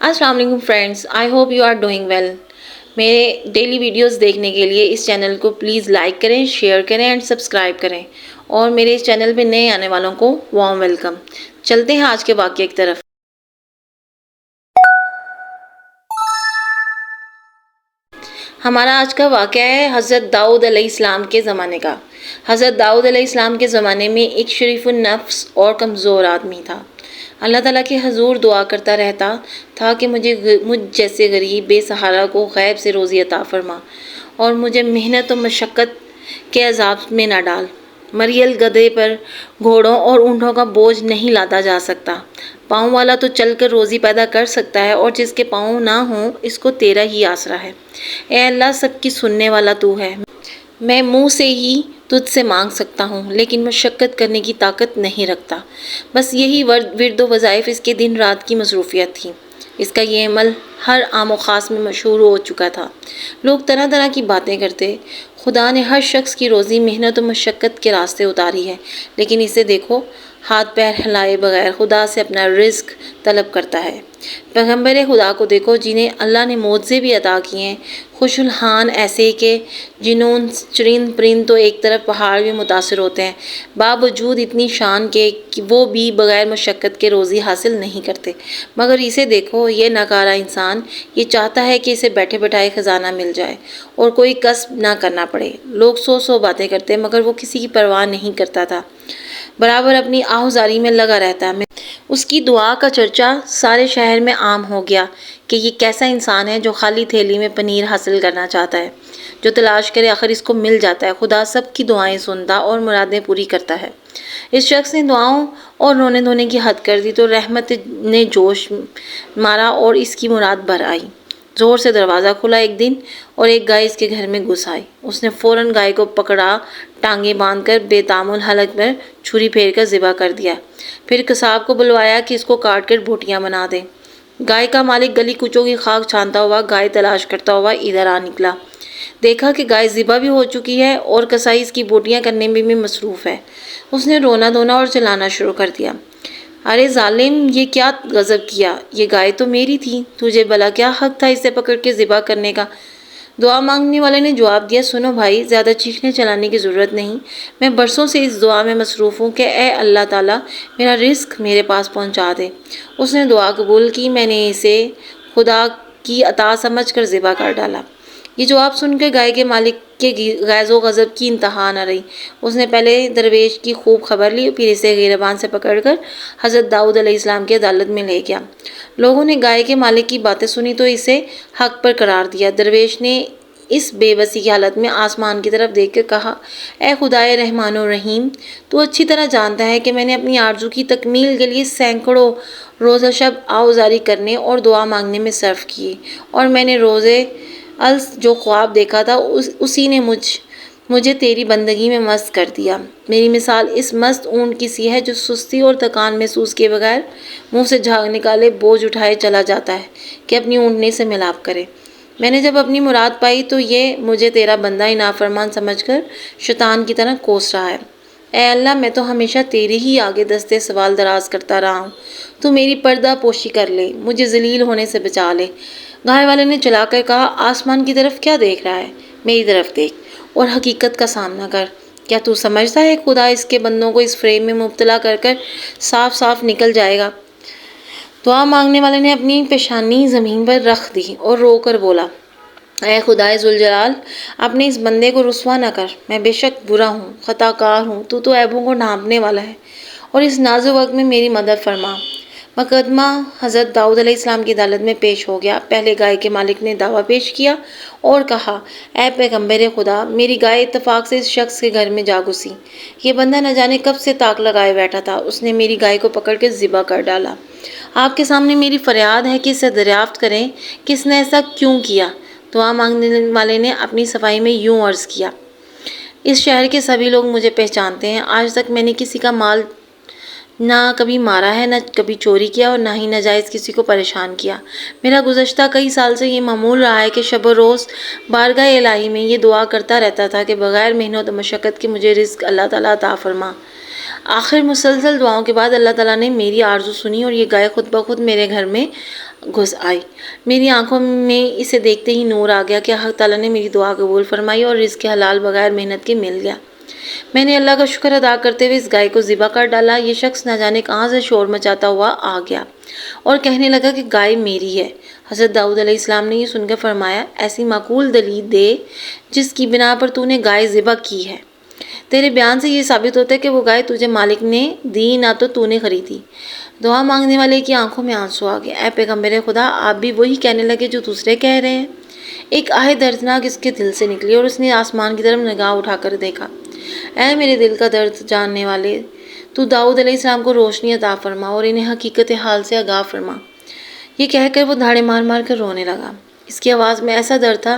السلام علیکم friends, I hope you are doing well. میرے ڈیلی ویڈیوز دیکھنے کے لیے اس چینل کو پلیز لائک کریں، شیئر کریں اینڈ سبسکرائب کریں، اور میرے اس چینل پہ نئے آنے والوں کو وارم ویلکم۔ چلتے ہیں آج کے واقعے کی طرف۔ ہمارا آج کا واقعہ ہے حضرت داؤد علیہ السلام کے زمانے کا۔ حضرت داؤد علیہ السلام کے زمانے میں ایک شریف النفس اور کمزور آدمی تھا۔ اللہ تعالیٰ کے حضور دعا کرتا رہتا تھا کہ مجھ جیسے غریب بے سہارا کو غیب سے روزی عطا فرما، اور مجھے محنت و مشقت کے عذاب میں نہ ڈال۔ مریل گدھے پر گھوڑوں اور اونٹوں کا بوجھ نہیں لادا جا سکتا۔ پاؤں والا تو چل کر روزی پیدا کر سکتا ہے، اور جس کے پاؤں نہ ہوں اس کو تیرا ہی آسرا ہے۔ اے اللہ، سب کی سننے والا تو ہے۔ میں منہ سے ہی تجھ سے مانگ سکتا ہوں، لیکن مشقت کرنے کی طاقت نہیں رکھتا۔ بس یہی ورد و وظائف اس کے دن رات کی مصروفیت تھی۔ اس کا یہ عمل ہر عام و خاص میں مشہور ہو چکا تھا۔ لوگ طرح طرح کی باتیں کرتے۔ خدا نے ہر شخص کی روزی محنت و مشقت کے راستے اتاری ہے، لیکن اسے دیکھو، ہاتھ پیر ہلائے بغیر خدا سے اپنا رزق طلب کرتا ہے۔ پیغمبر خدا کو دیکھو، جنہیں اللہ نے معجزے بھی عطا کیے ہیں، خوش الحال ایسے کہ جنون چرند پرند تو ایک طرف پہاڑ بھی متاثر ہوتے ہیں، باوجود اتنی شان کے کہ وہ بھی بغیر مشقت کے روزی حاصل نہیں کرتے۔ مگر اسے دیکھو، یہ ناکارہ انسان، یہ چاہتا ہے کہ اسے بیٹھے بٹھائے خزانہ مل جائے اور کوئی کسب نہ کرنا پڑے۔ لوگ سو باتیں کرتے مگر وہ کسی کی پرواہ نہیں کرتا تھا، برابر اپنی آہوزاری میں لگا رہتا۔ اس کی دعا کا چرچا سارے شہر میں عام ہو گیا کہ یہ کیسا انسان ہے جو خالی تھیلی میں پنیر حاصل کرنا چاہتا ہے، جو تلاش کرے آخر اس کو مل جاتا ہے۔ خدا سب کی دعائیں سنتا اور مرادیں پوری کرتا ہے۔ اس شخص نے دعاؤں اور رونے دھونے کی حد کر دی تو رحمت نے جوش مارا اور اس کی مراد بھر آئی۔ زور سے دروازہ کھلا ایک دن، اور ایک گائے اس کے گھر میں گھس آئی۔ اس نے فوراً گائے کو پکڑا، ٹانگیں باندھ کر بے تامل حلق پر چھری پھیر کر ذبح کر دیا۔ پھر قصاب کو بلوایا کہ اس کو کاٹ کر بوٹیاں بنا دے۔ گائے کا مالک گلی کوچوں کی خاک چھانتا ہوا گائے تلاش کرتا ہوا ادھر آ نکلا۔ دیکھا کہ گائے ذبح بھی ہو چکی ہے اور کسائی اس کی بوٹیاں کرنے میں بھی مصروف ہے۔ اس نے رونا دھونا اور چلانا شروع کر دیا۔ ارے ظالم، یہ کیا غضب کیا! یہ گائے تو میری تھی، تجھے بھلا کیا حق تھا اسے پکڑ کے ذبح کرنے کا؟ دعا مانگنے والے نے جواب دیا، سنو بھائی، زیادہ چیخنے چلانے کی ضرورت نہیں۔ میں برسوں سے اس دعا میں مصروف ہوں کہ اے اللہ تعالیٰ، میرا رزق میرے پاس پہنچا دے۔ اس نے دعا قبول کی، میں نے اسے خدا کی عطا سمجھ کر ذبح کر ڈالا۔ یہ جواب سن کر گائے کے مالک کے غیظ و غضب کی انتہا نہ رہی۔ اس نے پہلے درویش کی خوب خبر لی، پھر اسے گریبان سے پکڑ کر حضرت داؤد علیہ السلام کی عدالت میں لے گیا۔ لوگوں نے گائے کے مالک کی باتیں سنی تو اسے حق پر قرار دیا۔ درویش نے اس بے بسی کی حالت میں آسمان کی طرف دیکھ کر کہا، اے خدائے رحمان و رحیم، تو اچھی طرح جانتا ہے کہ میں نے اپنی آرزو کی تکمیل کے لیے سینکڑوں روزہ شب آہوزاری کرنے اور دعا مانگنے میں صرف کی، اور میں نے روزے جو خواب دیکھا تھا اسی نے مجھے تیری بندگی میں مست کر دیا۔ میری مثال اس مست اونٹ کی سی ہے جو سستی اور تھکان محسوس کیے بغیر منہ سے جھاگ نکالے بوجھ اٹھائے چلا جاتا ہے کہ اپنی اونٹنی سے ملاپ کرے۔ میں نے جب اپنی مراد پائی تو یہ مجھے تیرا بندہ نافرمان سمجھ کر شیطان کی طرح کوس رہا ہے۔ اے اللہ، میں تو ہمیشہ تیرے ہی آگے دستے سوال دراز کرتا رہا ہوں، تو میری پردہ پوشی کر لے، مجھے ذلیل ہونے سے بچا لے۔ گائے والے نے چلا کر کہا، آسمان کی طرف کیا دیکھ رہا ہے؟ میری طرف دیکھ اور حقیقت کا سامنا کر۔ کیا تو سمجھتا ہے خدا اس کے بندوں کو اس فریب میں مبتلا کر کر صاف صاف نکل جائے گا؟ دعا مانگنے والے نے اپنی پیشانی زمین پر رکھ دی اور رو کر بولا، اے خدائے ذوالجلال، اپنے اس بندے کو رسوا نہ کر۔ میں بے شک برا ہوں، خطا کار ہوں، تو عیبوں کو ڈھانپنے والا ہے، اور اس نازک وقت میں میری مدد فرما۔ مقدمہ حضرت داؤد علیہ السلام کی عدالت میں پیش ہو گیا۔ پہلے گائے کے مالک نے دعویٰ پیش کیا اور کہا، اے پیغمبر خدا، میری گائے اتفاق سے اس شخص کے گھر میں جا گھسی۔ یہ بندہ نہ جانے کب سے تاک لگائے بیٹھا تھا، اس نے میری گائے کو پکڑ کے ذبح کر ڈالا۔ آپ کے سامنے میری فریاد ہے کہ اسے دریافت کریں کہ اس نے ایسا کیوں کیا۔ دعا مانگنے والے نے اپنی صفائی میں یوں عرض کیا، اس شہر کے سبھی لوگ مجھے پہچانتے ہیں۔ آج تک میں نے کسی کا مال نہ کبھی مارا ہے، نہ کبھی چوری کیا، اور نہ ہی ناجائز کسی کو پریشان کیا۔ میرا گزشتہ کئی سال سے یہ معمول رہا ہے کہ شب و روز بارگاہ الہی میں یہ دعا کرتا رہتا تھا کہ بغیر محنت و مشقت کے مجھے رزق اللہ تعالیٰ عطا فرما۔ آخر مسلسل دعاؤں کے بعد اللہ تعالیٰ نے میری آرزو سنی اور یہ گائے خود بخود میرے گھر میں گھس آئی۔ میری آنکھوں میں اسے دیکھتے ہی نور آ گیا کہ حق تعالیٰ نے میری دعا قبول فرمائی اور رزق حلال بغیر محنت کے مل گیا۔ میں نے اللہ کا شکر ادا کرتے ہوئے اس گائے کو ذبح کر ڈالا۔ یہ شخص نہ جانے کہاں سے شور مچاتا ہوا آ گیا اور کہنے لگا کہ گائے میری ہے۔ حضرت داؤد علیہ السلام نے یہ سن کر فرمایا، ایسی معقول دلیل دے جس کی بنا پر تو نے گائے ذبح کی ہے۔ تیرے بیان سے یہ ثابت ہوتا ہے کہ وہ گائے تجھے مالک نے دی نہ تو نے خریدی۔ دعا مانگنے والے کی آنکھوں میں آنسو آ گئے۔ اے پیغمبر خدا، آپ بھی وہی کہنے لگے جو دوسرے کہہ رہے ہیں؟ ایک آہ دردناک اس کے دل سے نکلی اور اس نے آسمان کی طرف نگاہ اٹھا کر دیکھا۔ اے میرے دل کا درد جاننے والے، تو داؤد علیہ السلام کو روشنی عطا فرما اور انہیں حقیقت حال سے آگاہ فرما۔ یہ کہہ کر وہ دھاڑے مار مار کر رونے لگا۔ اس کی آواز میں ایسا درد تھا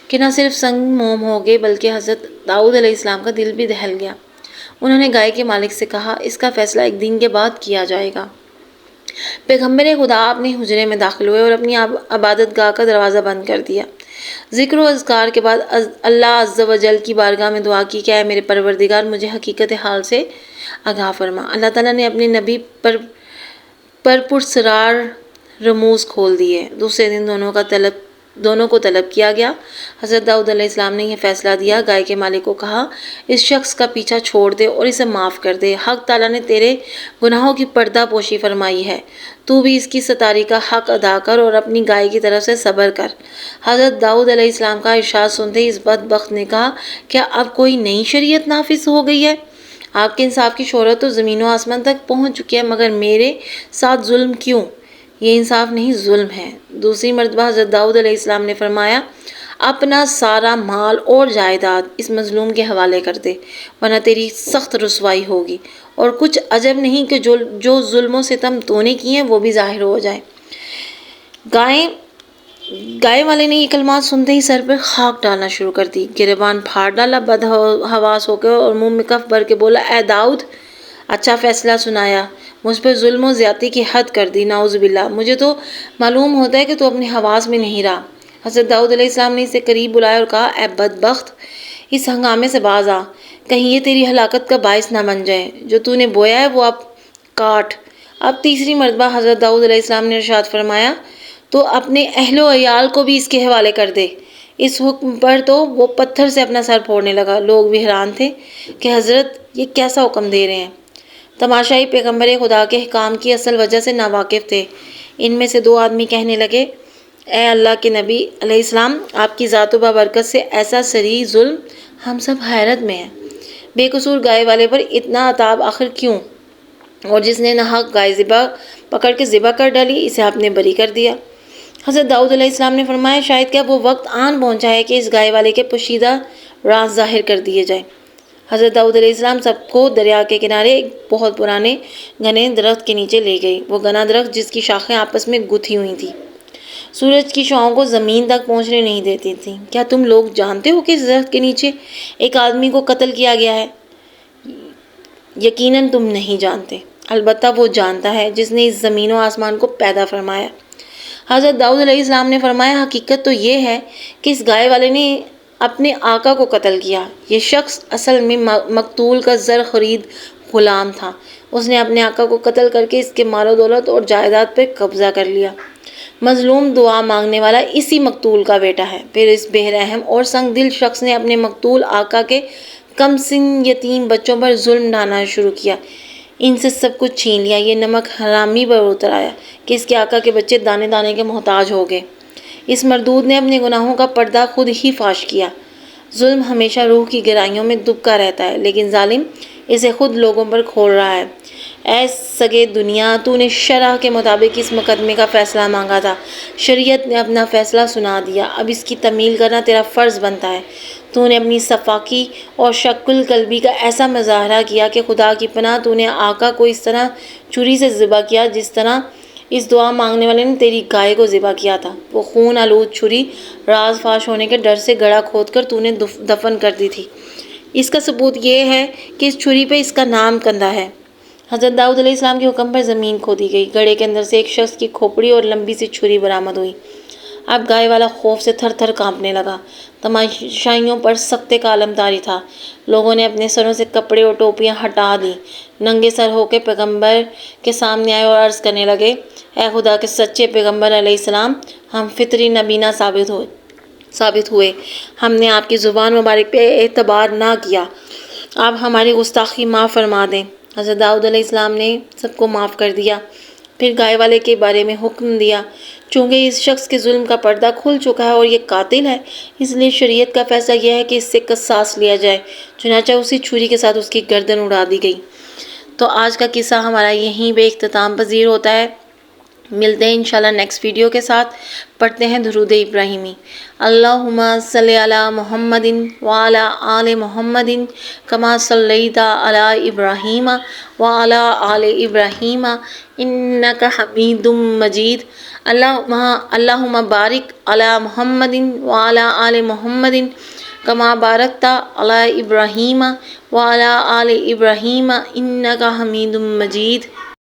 کہ نہ صرف سنگ موم ہو گئے بلکہ حضرت داؤد علیہ السلام کا دل بھی دہل گیا۔ انہوں نے گائے کے مالک سے کہا، اس کا فیصلہ ایک دن کے بعد کیا جائے گا۔ پیغمبر خدا اپنے حجرے میں داخل ہوئے اور اپنی عبادت گاہ کا دروازہ بند کر دیا۔ ذکر و اذکار کے بعد اللہ عز و جل کی بارگاہ میں دعا کی کہ اے میرے پروردگار، مجھے حقیقت حال سے آگاہ فرما۔ اللہ تعالیٰ نے اپنے نبی پر پرسرار رموز کھول دیے۔ دوسرے دن دونوں کو طلب کیا گیا۔ حضرت داؤد علیہ السلام نے یہ فیصلہ دیا۔ گائے کے مالک کو کہا، اس شخص کا پیچھا چھوڑ دے اور اسے معاف کر دے۔ حق تعالیٰ نے تیرے گناہوں کی پردہ پوشی فرمائی ہے، تو بھی اس کی ستاری کا حق ادا کر اور اپنی گائے کی طرف سے صبر کر۔ حضرت داؤد علیہ السلام کا ارشاد سنتے ہی اس بدبخت نے کہا، کیا اب کوئی نئی شریعت نافذ ہو گئی ہے؟ آپ کے انصاف کی شہرت تو زمین و آسمان تک پہنچ چکی ہے، مگر میرے ساتھ ظلم کیوں؟ یہ انصاف نہیں، ظلم ہے۔ دوسری مرتبہ حضرت داؤد علیہ السلام نے فرمایا، اپنا سارا مال اور جائیداد اس مظلوم کے حوالے کر دے، ورنہ تیری سخت رسوائی ہوگی، اور کچھ عجب نہیں کہ جو ظلم و ستم تو نے کیے ہیں وہ بھی ظاہر ہو جائے۔ گائے والے نے یہ کلمات سنتے ہی سر پر خاک ڈالنا شروع کر دی، گریبان پھاڑ ڈالا، بدحواس ہو کے اور منہ میں کف بھر کے بولا، اے داؤد، اچھا فیصلہ سنایا، مجھ پر ظلم و زیادتی کی حد کر دی، نعوذ باللہ، مجھے تو معلوم ہوتا ہے کہ تو اپنے حواس میں نہیں رہا۔ حضرت داؤد علیہ السلام نے اسے قریب بلایا اور کہا، اے بدبخت، اس ہنگامے سے باز آ، کہیں یہ تیری ہلاکت کا باعث نہ بن جائے، جو تو نے بویا ہے وہ اب کاٹ۔ اب تیسری مرتبہ حضرت داؤد علیہ السلام نے ارشاد فرمایا، تو اپنے اہل و عیال کو بھی اس کے حوالے کر دے۔ اس حکم پر تو وہ پتھر سے اپنا سر پھوڑنے لگا۔ لوگ بھی حیران تھے کہ حضرت یہ کیسا حکم دے رہے ہیں۔ تماشائی پیغمبر خدا کے حکام کی اصل وجہ سے ناواقف تھے۔ ان میں سے دو آدمی کہنے لگے، اے اللہ کے نبی علیہ السلام، آپ کی ذات و بابرکت سے ایسا صریح ظلم، ہم سب حیرت میں ہیں۔ بے قصور گائے والے پر اتنا عتاب آخر کیوں؟ اور جس نے ناحق گائے پکڑ کے ذبح کر ڈالی، اسے آپ نے بری کر دیا۔ حضرت داؤد علیہ السلام نے فرمایا، شاید کیا وہ وقت آن پہنچا ہے کہ اس گائے والے کے پوشیدہ راز ظاہر کر دیے جائیں۔ حضرت داؤد علیہ السلام سب کو دریا کے کنارے ایک بہت پرانے گھنے درخت کے نیچے لے گئی۔ وہ گھنا درخت جس کی شاخیں آپس میں گتھی ہوئی تھیں، سورج کی شعاعوں کو زمین تک پہنچنے نہیں دیتی تھیں۔ کیا تم لوگ جانتے ہو کہ اس درخت کے نیچے ایک آدمی کو قتل کیا گیا ہے؟ یقیناً تم نہیں جانتے، البتہ وہ جانتا ہے جس نے اس زمین و آسمان کو پیدا فرمایا۔ حضرت داؤد علیہ السلام نے فرمایا، حقیقت تو یہ ہے کہ اس گائے والے نے اپنے آقا کو قتل کیا۔ یہ شخص اصل میں مقتول کا زر خرید غلام تھا۔ اس نے اپنے آقا کو قتل کر کے اس کے مال و دولت اور جائیداد پر قبضہ کر لیا۔ مظلوم دعا مانگنے والا اسی مقتول کا بیٹا ہے۔ پھر اس بے رحم اور سنگ دل شخص نے اپنے مقتول آقا کے کم سن یتیم بچوں پر ظلم ڈھانا شروع کیا، ان سے سب کچھ چھین لیا۔ یہ نمک حرامی پر اتر آیا کہ اس کے آقا کے بچے دانے دانے کے محتاج ہو گئے۔ اس مردود نے اپنے گناہوں کا پردہ خود ہی فاش کیا۔ ظلم ہمیشہ روح کی گہرائیوں میں دبکا رہتا ہے، لیکن ظالم اسے خود لوگوں پر کھول رہا ہے۔ اے سگے دنیا، تو نے شرع کے مطابق اس مقدمے کا فیصلہ مانگا تھا، شریعت نے اپنا فیصلہ سنا دیا، اب اس کی تکمیل کرنا تیرا فرض بنتا ہے۔ تو نے اپنی صفاقی اور شک القلبی کا ایسا مظاہرہ کیا کہ خدا کی پناہ تو نے آقا کو اس طرح چھری سے ذبح کیا جس طرح اس دعا مانگنے والے نے تیری گائے کو ذبح کیا تھا۔ وہ خون آلود چھری راز فاش ہونے کے ڈر سے گڑھا کھود کر تو نے دفن کر دی تھی۔ اس کا ثبوت یہ ہے کہ اس چھری پہ اس کا نام کندہ ہے۔ حضرت داؤد علیہ السلام کے حکم پر زمین کھودی گئی، گڑھے کے اندر سے ایک شخص کی کھوپڑی اور لمبی سی چھری برآمد ہوئی۔ اب گائے والا خوف سے تھر تھر کانپنے لگا۔ تماشائیوں پر سخت کا عالم طاری تھا۔ لوگوں نے اپنے سروں سے کپڑے اور ٹوپیاں ہٹا دیں، ننگے سر ہو کے پیغمبر کے سامنے آئے اور عرض کرنے لگے، اے خدا کے سچے پیغمبر علیہ السلام، ہم فطری نبینا ثابت ہوئے، ہم نے آپ کی زبان مبارک پہ اعتبار نہ کیا، آپ ہماری گستاخی معاف فرما دیں۔ حضرت داؤد علیہ السلام نے سب کو معاف کر دیا، پھر گائے والے کے بارے میں حکم دیا، چونکہ اس شخص کے ظلم کا پردہ کھل چکا ہے اور یہ قاتل ہے، اس لیے شریعت کا فیصلہ یہ ہے کہ اس سے قصاص لیا جائے۔ چنانچہ اسی چھری کے ساتھ اس کی گردن اڑا دی گئی۔ تو آج کا قصہ ہمارا یہیں پہ اختتام پذیر ہوتا ہے۔ ملتے ہیں انشاءاللہ نیکسٹ ویڈیو کے ساتھ۔ پڑھتے ہیں درود ابراہیمی۔ اللہم صلی علی محمد وعلی آل محمد کما صلیت علی ابراہیم وعلی آل ابراہیم انک حمید مجید۔ اللہم بارک علی محمد وعلی آل محمد کما بارکت علی ابراہیم وعلی آل ابراہیم انک حمید مجید۔